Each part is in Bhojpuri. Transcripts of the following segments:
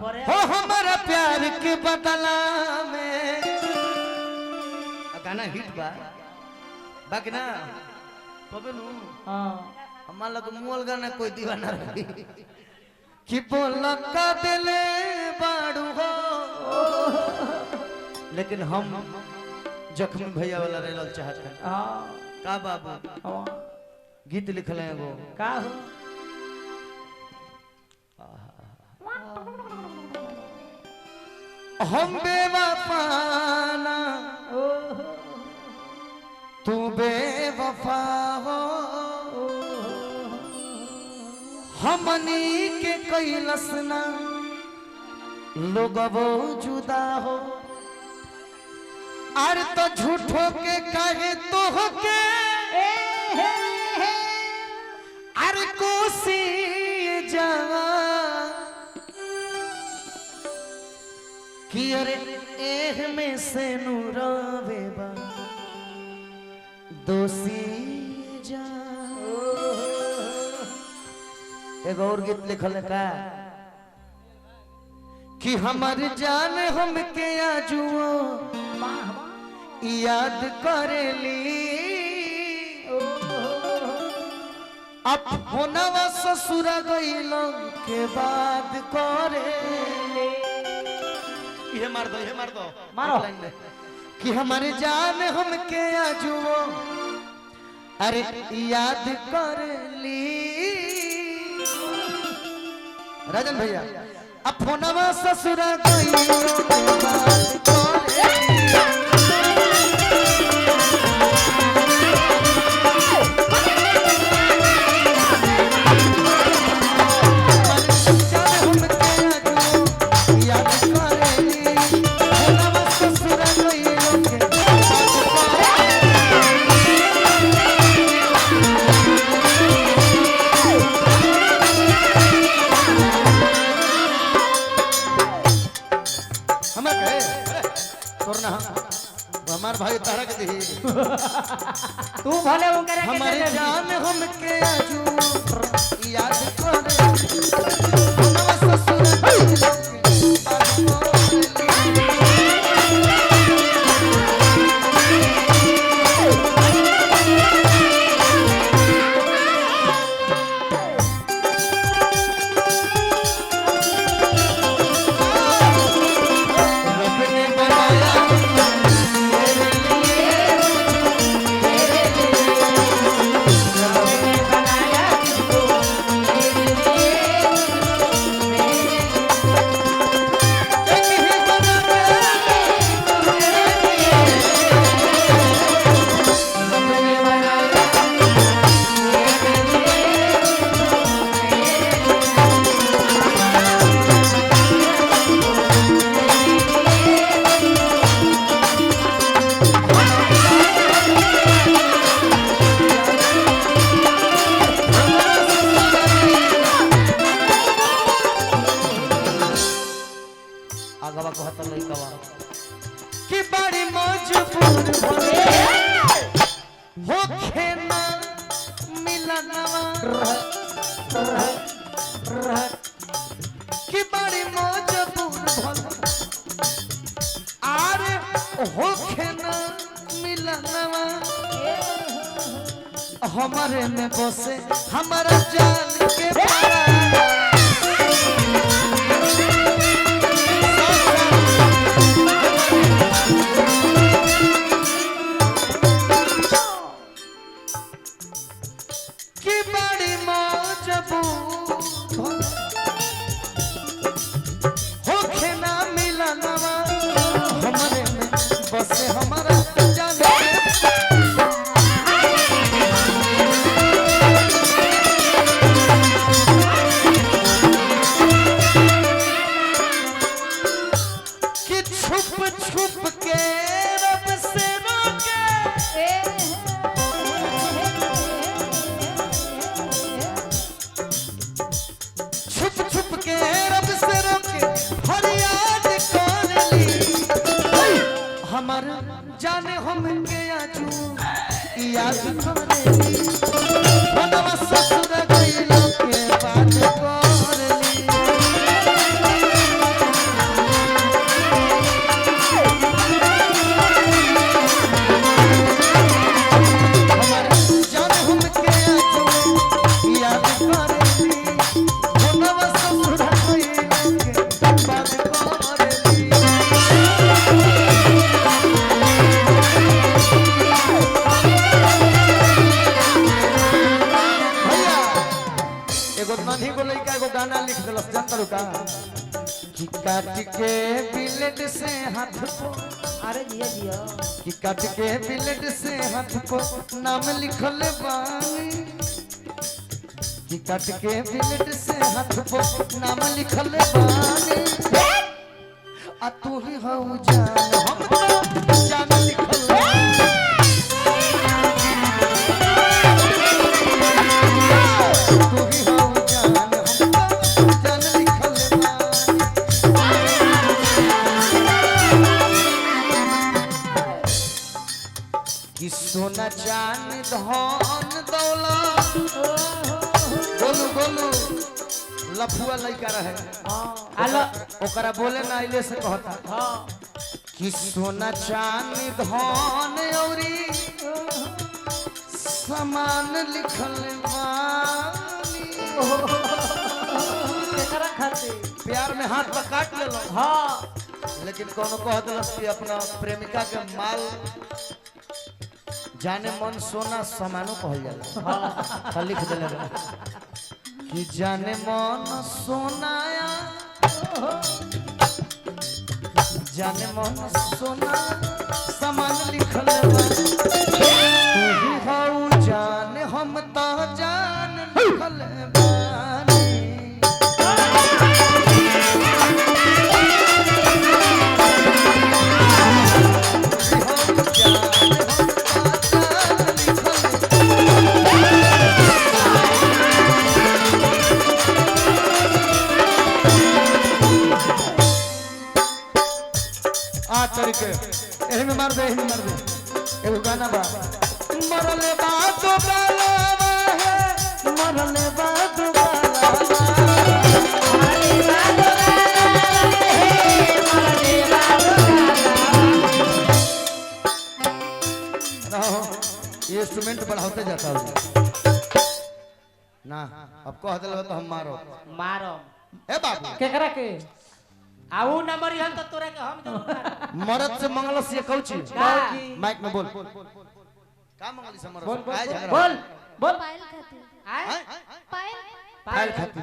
हो हमारा प्यार के बदला में गाना हिट बा बाकी ना तबे नु हां हमार लग मोल गाना कोई दीवाना रही कि बोला का दिले बाड़ू हो लेकिन हम जख्मी भैया वाला रेलल चाहत है हां का बाबू गीत लिखले एगो का हो हम बेवफाना तू बेवफा हो हमनी के कैलस ना लोगवो जुदा हो अरे तो झूठो के कहे तो हो के अरे कोसी जा कि अरे एह में से नूरावे बा दोषी जा एक और गीत लिखल है का कि हमार जान हमके आजुओ याद करेली अब होनवा ससुर गइल के बाद करेली ये मार दो मारो कि हमारे जान हमके आजुओ अरे याद कर ली राजन भैया अब फोनवा ससुरा हमार भाई तारा के दी तू भले वो करे हमारी जान हमके आजू याद करे हमवा ससुर आगवा को हत लई कवा कि बड़ी मजबूर हो खेना मिलनवा कि बड़ी मजबूर आरे हो खेना मिलनवा हमारे में बसे हमारा जान के पारा जाने हम के आजू याद करे बनवा ससुर गइल के बात करली कि काट के बिलेट से हाथ को अरे जिया जिया कि काट के बिलेट से हाथ को नाम लिखल बानी कि काट के बिलेट से हाथ को नाम लिखल बानी आ तू ही हऊ जान हम तो जान लिखल तू ही हऊ जान हम तो जान लिखल कि सोना चांद धन दौलत बोलू बोलू लफुआ लइका रहे आलो ओकरा बोले ना आइले से कहता कि सोना चांद धन औरी सामान लिखल बानी केकरा खाते प्यार में हाथ पर काट लेलो हां लेकिन कोनो कह दिलस कि अपना प्रेमिका के माल जाने मन सोना समानो कहल जाला हां लिख देले कि जाने मन सोनाया जाने मन सोना समान लिखल बा तू ही हऊ जान हम तो जान लिखल बानी तरीके एही में मार दे एगो गाना बा मरले बा तो गालावा है मरले बा तो गालावा मरले बा तो गालावा है मरले बा तो गालावा ये इंस्ट्रूमेंट बढ़ाते जाता है ना अब कह देले तो हम मारो ए बाबू केकरा के आऊ नंबर हम तो तोरा के हम मरद से मंगलस ये कहू छी माइक में बोल का मंगली से मरद बोल बोल बोल पायल खाती आय पायल खाती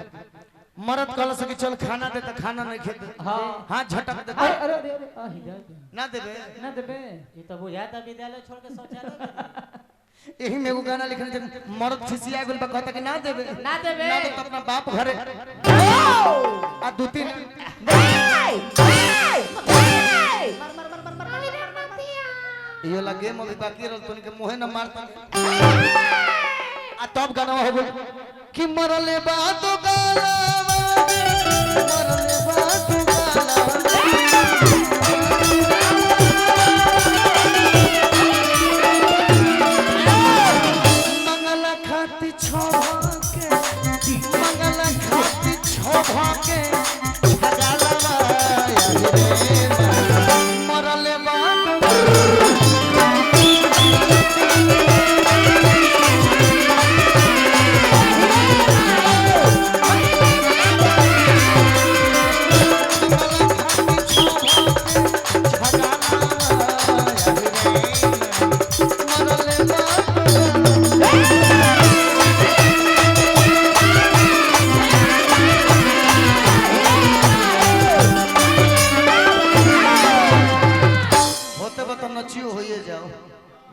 मरद कहल से कि चल खाना दे त खाना नहीं खेते हां झटक दे अरे अरे अरे ना देबे ये तो बुझाता विद्यालय छोड़ के शौचालय एही में एगो गाना लिखल जे मरद खिसिया गेल बा कहता कि ना देबे ना देबे ना तो अपना बाप घरे आ दू तीन ये लगे मम्मी बाकी रहल तोनी के मुहे न मारता आ तब गाना हो गेल कि मरले बा तो गालावा मरले बा तो गालावा मंगला खाती छोके मंगला खाती छोके गालावा मरले बा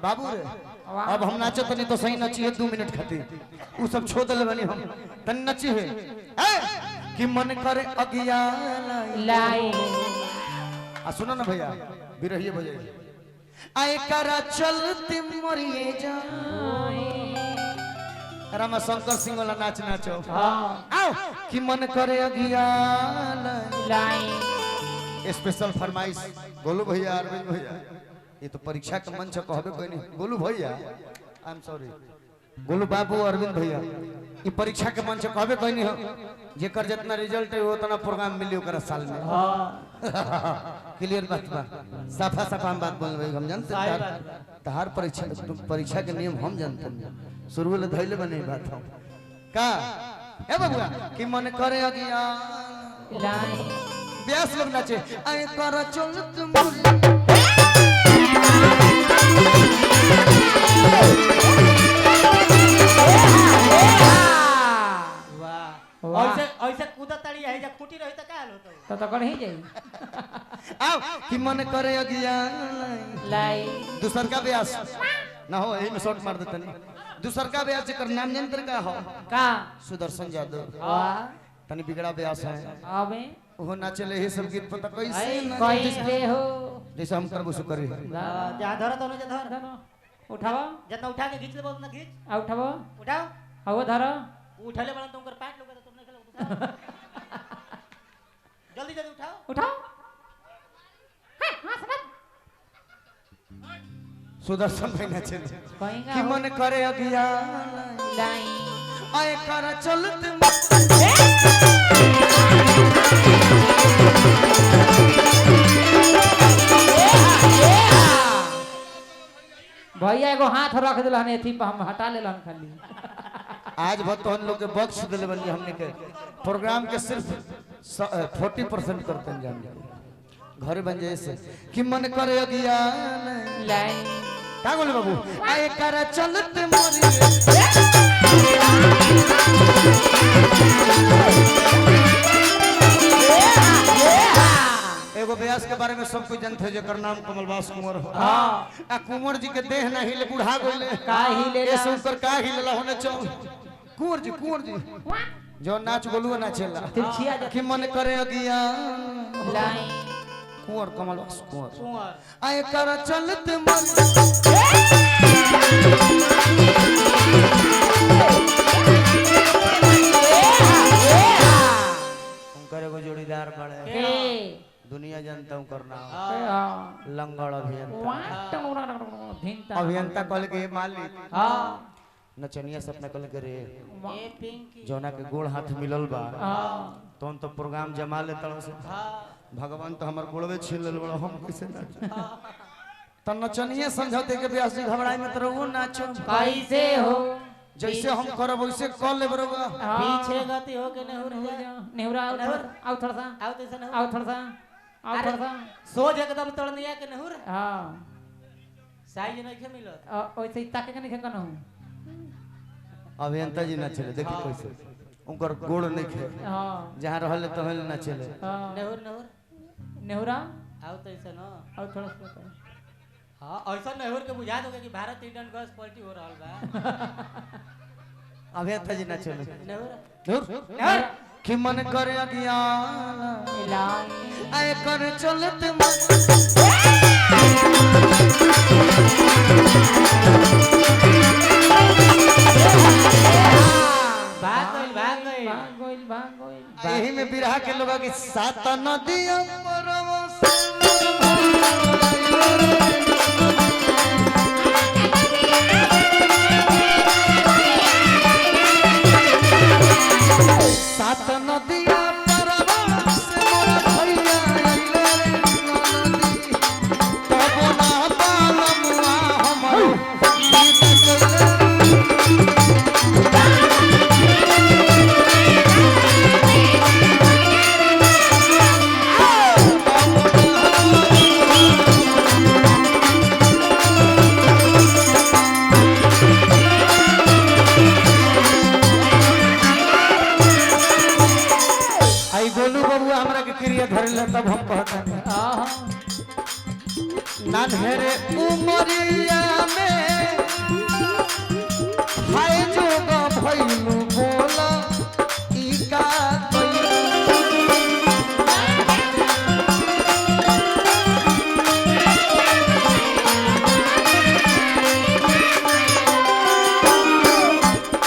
बाबू रे अब हम नाचो तनी तो सही नची है 2 मिनट खातिर उ सब छोड़ देले बनी हम तनी नची है कि मन करे अगिया लाई आ सुनो ना भैया बिरहिए बजे आए करा चलती मरिए जा रामा शंकर सिंह वाला नाच नाचो आओ कि मन करे अगिया लाई स्पेशल फरमाइश गोलू भैया अरविंद भैया ये तो परीक्षा का मंच कहबे कोई नहीं गोलू भैया आई एम सॉरी गोलू बाबू अरविंद भैया ये परीक्षा के मंच कहबे कोई नहीं हो जेकर जितना रिजल्ट है उतना प्रोग्राम मिली ओकरा साल में क्लियर बात बा साफा साफा हम बात बोल रहे हम जानते हैं तहार परीक्षा के नियम हम जानते हैं शुरू में धइले बने बात हम का ए बबुआ कि मन करे अगिया लाई ब्यास लोग नाचे आए कर चल तुम ऐसे ऐसे कूदा तड़ी है है जब खूटी रही तो का हाल होता तो कर ही जाई आओ कि मन करे अगिया लाई दूसर का ब्यास ना हो यही में शॉट मार देते नहीं दूसर का ब्यास जेकर नाम यंत्र का हो का सुदर्शन यादव वाह तनी बिगड़ा ब्यास है अबे वो नाचे ले सब गीत पता कैसे कैसे हो जैसे हम करबो सो करी जा धर तो जा धर उठावा जितना उठा के खींच ले बोल ना खींच आ उठावा उठाओ आओ धर उठले बड़ा तुमकर पैंट लोग तो तुमने खेलो जल्दी जल्दी उठाओ उठाओ सुदर्शन भाई नाचे कहेंगा कि मन करे अगिया लाई आए कर चलत भैया एगो हाथ रख दिलन एथी पे हम हटा लेलन खाली आज भक्त हम लोग के बख्श दिले बनी हमने के प्रोग्राम के सिर्फ 40% करते हैं जान घर बन जाए से कि मन करे अगिया लाई का बोले बाबू आए कर चलत मोरी एगो व्यास के बारे में सब कोई जानते हैं जेकर नाम कमलवास कुंवर हो हां आ कुंवर जी के देह नहीं ले बुढ़ा गइले का हिले ऐसे ऊपर का हिलला होने चल कुंवर जी जो नाच बोलुआ नाचेला तिरछिया जा कि मन करे अगिया लाई कुंवर कमलवास कुंवर कुंवर आए कर चलत मन उनकर एगो जोड़ीदार बड़े के दुनिया जनता हूं करना हां लंगड़ अभियंता धिनता अभियंता कल के मालिक हां नचनिया सपना कल के रे ए पिंकी जौना के गोड़ हाथ मिलल बा हां तो प्रोग्राम जमा ले तड़ से भगवान तो हमर गोड़वे छीन लेल बड़ा हम कैसे नाच त नचनिया समझौते के ब्यास जी घबराई में तो वो नाचो कैसे हो जैसे हम करब वैसे कर ले बरोबर पीछे गति हो के नहुर जा नेहुरा आओ थोड़ा सा आओ तो सन आओ थोड़ा सा आओ थोड़ा सा सोज एकदम तोड़निया के नहुर हां साइज नहीं के मिलत ओइसे ताके के नहीं कनो अभियंता जी नाचले देखी कैसे उनकर गोड़ नहीं खे हां जहां रहले तहल नाचले हां नहुर नेहुरा आओ तो सन आओ थोड़ा सा हां ऐसा नहुर के बुझा दोगे कि भारत इंडियन गैस पलटी हो रहल बा अभियंता जी नाचले नहुर दूर कि मन करे अगिया लाई आए कर चलत मन भाग गई भाग गइल यही में बिरहा के लोग की सात नदियों सात नदिया परवास मोरा भैया अइले रे नदी तब ना पालमुआ हमरो गीत गइले आई गोलू बबुआ हमरा के क्रिया धरले तब हम कहता आहा नान्हेरे उमरिया में हाय जोग भइलू बोला ई का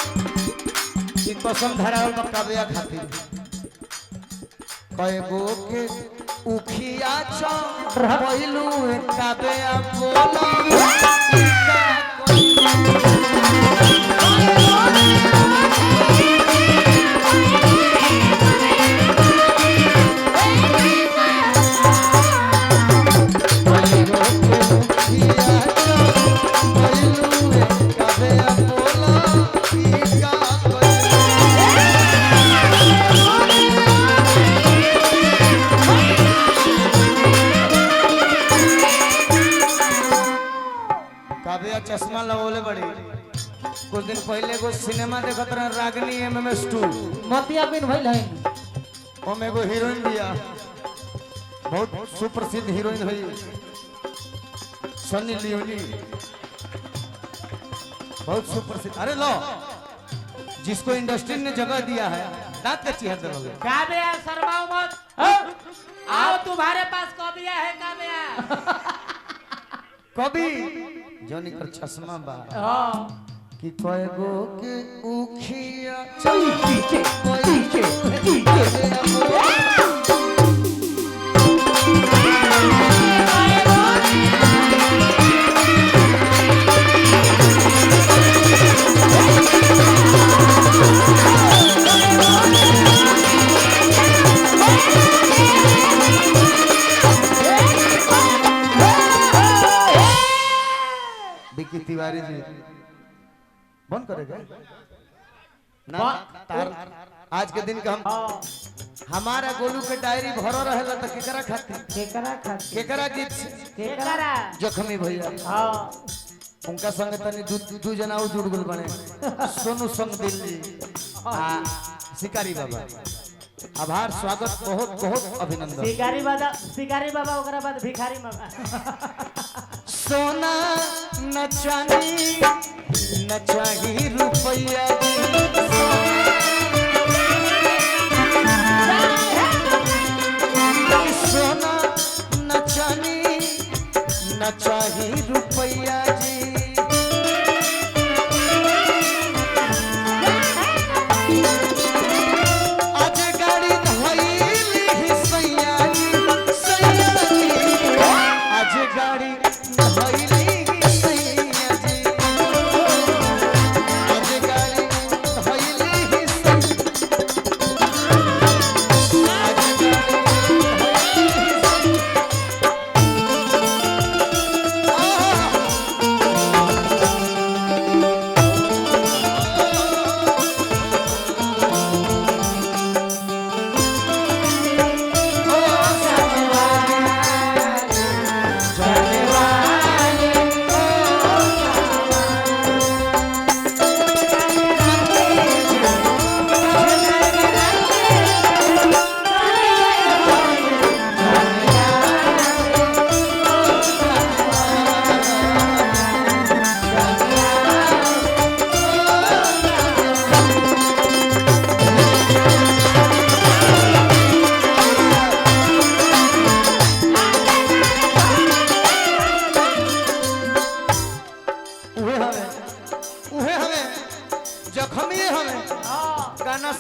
ई कसम धरावल बकाबिया खातिर कय गो के उखिया छ भइलू काबिया बोला ई का काबिया चश्मा लगोले बड़ी कुछ दिन पहले एगो सिनेमा देखत रहे रागनी MMS2 मतिया बिन भइल है ओमे एगो हीरोइन दिया बहुत सुप्रसिद्ध हीरोइन हुई सनी लियोनी बहुत सुप्रसिद्ध। अरे लो जिसको इंडस्ट्री ने जगह दिया है दांत का चेहरा दरोगे काव्या शर्माओ मत आओ तुम्हारे पास कबिया है काव्या कभी जोनी कर चश्मा बा कि कोई गो के उखिया चल पीछे विकी तिवारी जी बंद करेगा ना तार आज के दिन का हम हमारा गोलू के डायरी भरो रहेला तो केकरा खातिर केकरा गीत जखमी भैया उनका संग तनी दू जना और जुड़ गुल बने सोनू संग दिल्ली शिकारी बाबा आभार स्वागत बहुत बहुत अभिनंदन शिकारी बाबा ओकरा बाद भिखारी बाबा सोना न चांदी न चाहिए रुपया सोना न चांदी न चाहिए रुपया जी आज गाड़ी धोइली सैया जी आज गाड़ी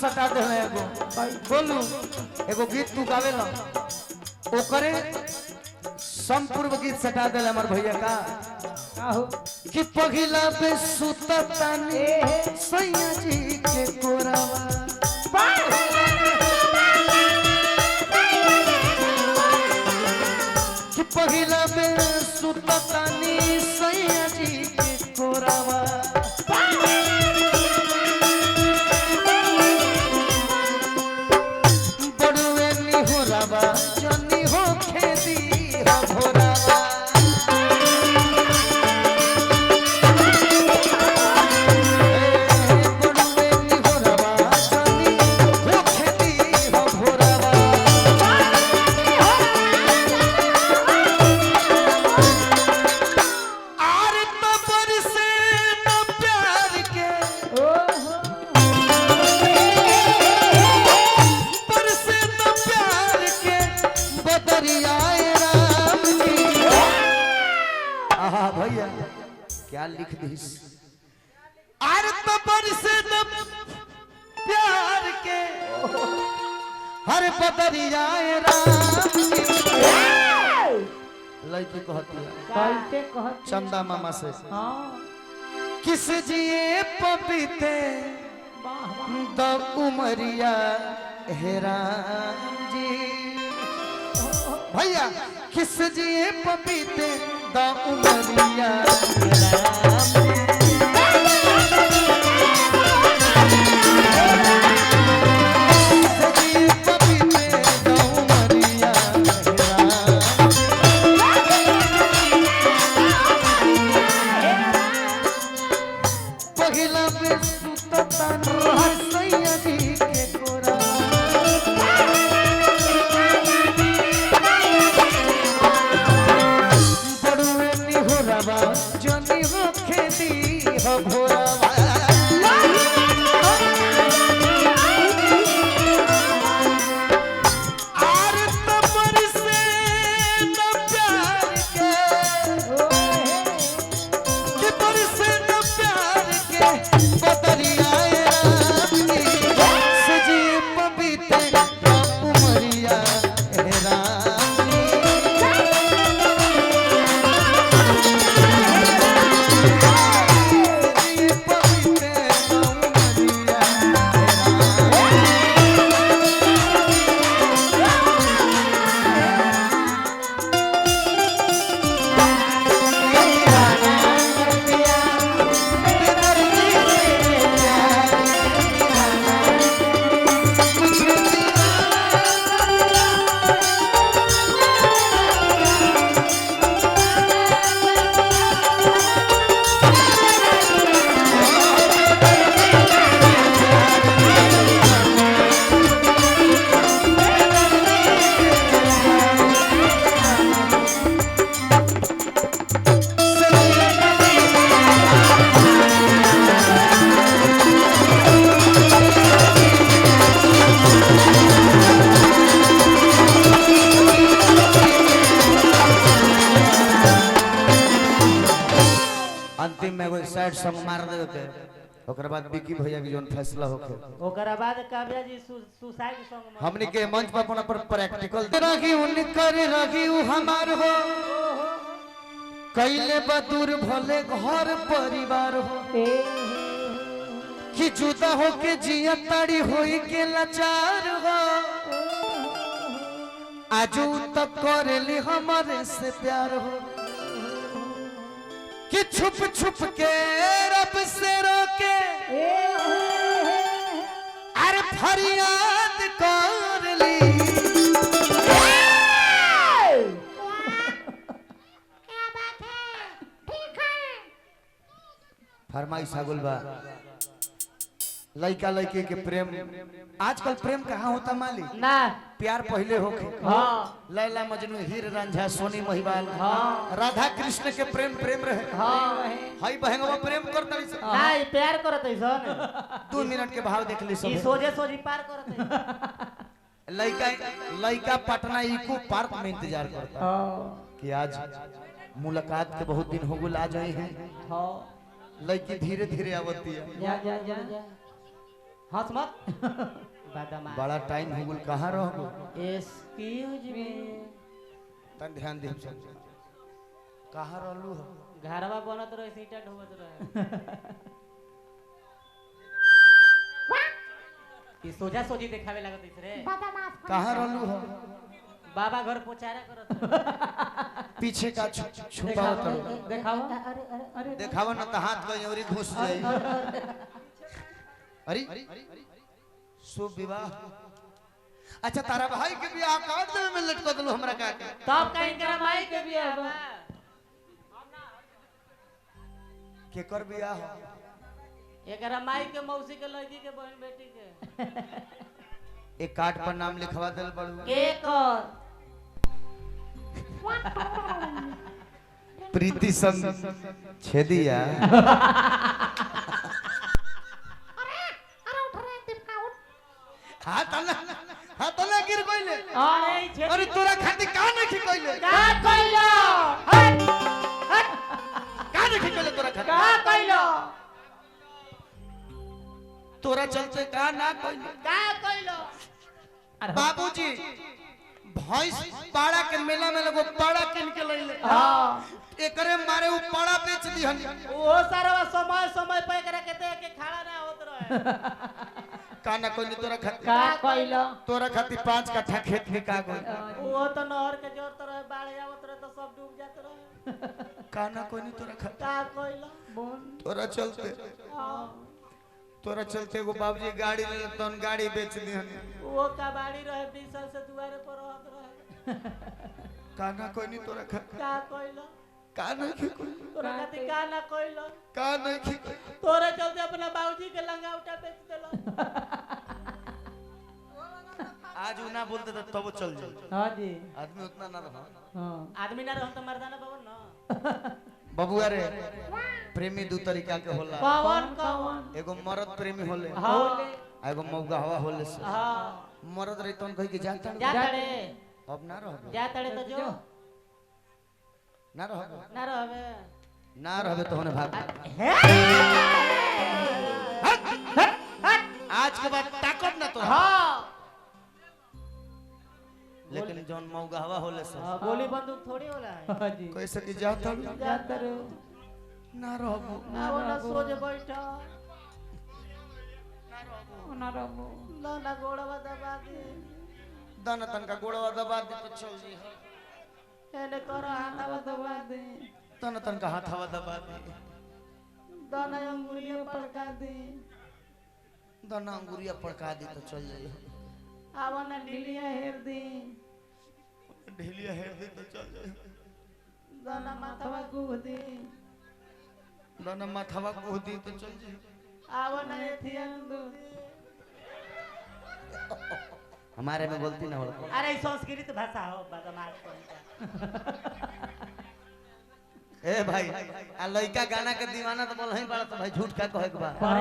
सटा दे बोलू एगो गीत तू गावेला ओकरे संपूर्ण गीत सटा दे हमार भैया का कि पगिला पे सुततानी सैया जी के कोरावा कि पगिला पे सुततानी सैया जी के कोरावा जनी हो खेती हो भोरावा भैया क्या लिख दी आर पर से प्यार के हर बदरिया लड़की कहती है चंदा मामा से किस जिए पपीते द उमरिया हेरा जी भैया किस जिए पपीते द उमरिया पहिला पे सुतता सैया जी के कोरा अंतिम में एगो सैड सॉन्ग मार देवे के ओकर बाद विकी भैया के जोन फैसला होखे ओकरा बाद काव्या जी सुसाइड सॉन्ग हमनी के मंच पर अपन पर प्रैक्टिकल रही उनकर रही उ हमार हो कैले बदूर भले घर परिवार हो कि जुदा हो के जिया ताड़ी होई के लाचार हो आजू तक करेली हमारे से प्यार हो कि छुप छुप के रब से रोके अरे फरियाद कर ली फरमाइश आगुल बा लड़का लड़की के प्रेम आजकल प्रेम कहाँ होता मालिक ना प्यार पहले होके हाँ लैला मजनू हीर रांझा सोनी महिवाल हाँ राधा कृष्ण के प्रेम प्रेम रहे हाँ हई बहंगवा प्रेम करता ना ई प्यार करत है सन 2 मिनट के भाव देख ली ई सब सोजे सोजी पार करत है लड़का लड़का पटना इको पार्क में इंतजार करता हाँ कि आज मुलाकात के बहुत दिन हो गए आ जाए हैं हाँ लड़की धीरे धीरे आवती है जा जा जा जा हंस मत बदमाश बड़ा टाइम हो गए कहाँ रह गए एक्सक्यूज मी तन ध्यान दे कहाँ रहलू हो घरवा बनत रहे सीटा ढोबत रहे ई सोजा सोजी देखावे लागत इस रे कहाँ रहलू हो बाबा घर पोचारा करत रहे पीछे का छुपाओ करो देखावा अरे देखावा ना तो हाथ गई और घुस जाए अरे शुभ विवाह अच्छा तारा भाई के बियाह काट दे में लटका दलो हमरा का के तब कहीं करा माई के बियाह बा केकर बियाह हो एकरा माई के मौसी के लड़की के बहन बेटी के एक कार्ड पर नाम लिखवा देल बड़ू एक और प्रीति सं छेदिया हाथ ना गिर गइले अरे तोरा खातिर का नहीं कइले का कइलो का नहीं कइले तोरा खातिर का कइलो तोरा चलते का ना कइले का कइलो बाबूजी भैंस पाड़ा के मेला में लगो पाड़ा किन के लइले हां एकरे मारे उ पाड़ा बेच दिहन ओ सारा समय समय पे करे के दे के खड़ा ना होत रहे काना कोई तोरा खातिर का कइलो तोरा खातिर 5 कट्ठा खेत में का गई वो तो नहर के जोर रहे बाढ़ आवत रहे तो सब डूब जात रहे काना कोई तोरा खातिर का कइलो तोरा चलते तोरा चलते एगो बाबूजी गाड़ी ले तन गाड़ी बेच दिहन वो कबाड़ी रहे 20 साल से दुआरे पर रहत रहे काना कोई तोरा खातिर का कइलो का नहीं कोई तोरा खातिर का ना कइलो का नहीं तोरे चलते अपना बाबूजी के लंगावटा बेच देलो आज उ ना बोलते तो तब चल जाए हां जी आदमी उतना ना रहा हां आदमी ना रहो तो मर्दाना बाबू ना बबुआ रे प्रेमी दू तरीका के होला कौन एगो मर्द प्रेमी होले हां एगो मौगा हवा होले से हां मर्द रे तन कह के जाता जा तड़े अब ना रहो जा तड़े तो जो ना रहो ना रहबे ना रहबे तो होने भाग आज के बाद ताकत ना तो हां लेकिन जौन मौगा हवा होले से गोली बंदूक थोड़ी होला है हां जी कैसे कि जाता जाता रे ना रहबो ना वाला सोच बैठा ना रहो ना गोड़वा दबा दे दाना तन का गोड़वा दबा दे तो चल जी एने करो हाथवा दबा दे दाना तन का हाथ हवा दबा दे दाना अंगुलियां पड़का दे दाना अंगुरिया पड़का दे तो चल जाई आवन ढीलिया हेर दे ढीलिया हेर दे तो चल जाई दाना माथवा गुह दे दाना माथवा को दी तो चल जाई आवन एथियन दो हमारे में बोलती ना हो अरे संस्कृत भाषा हो बदमाश ए भाई आ लड़का गाना के दीवाना तो बोल ही बड़ा तो भाई झूठ का कहे के बा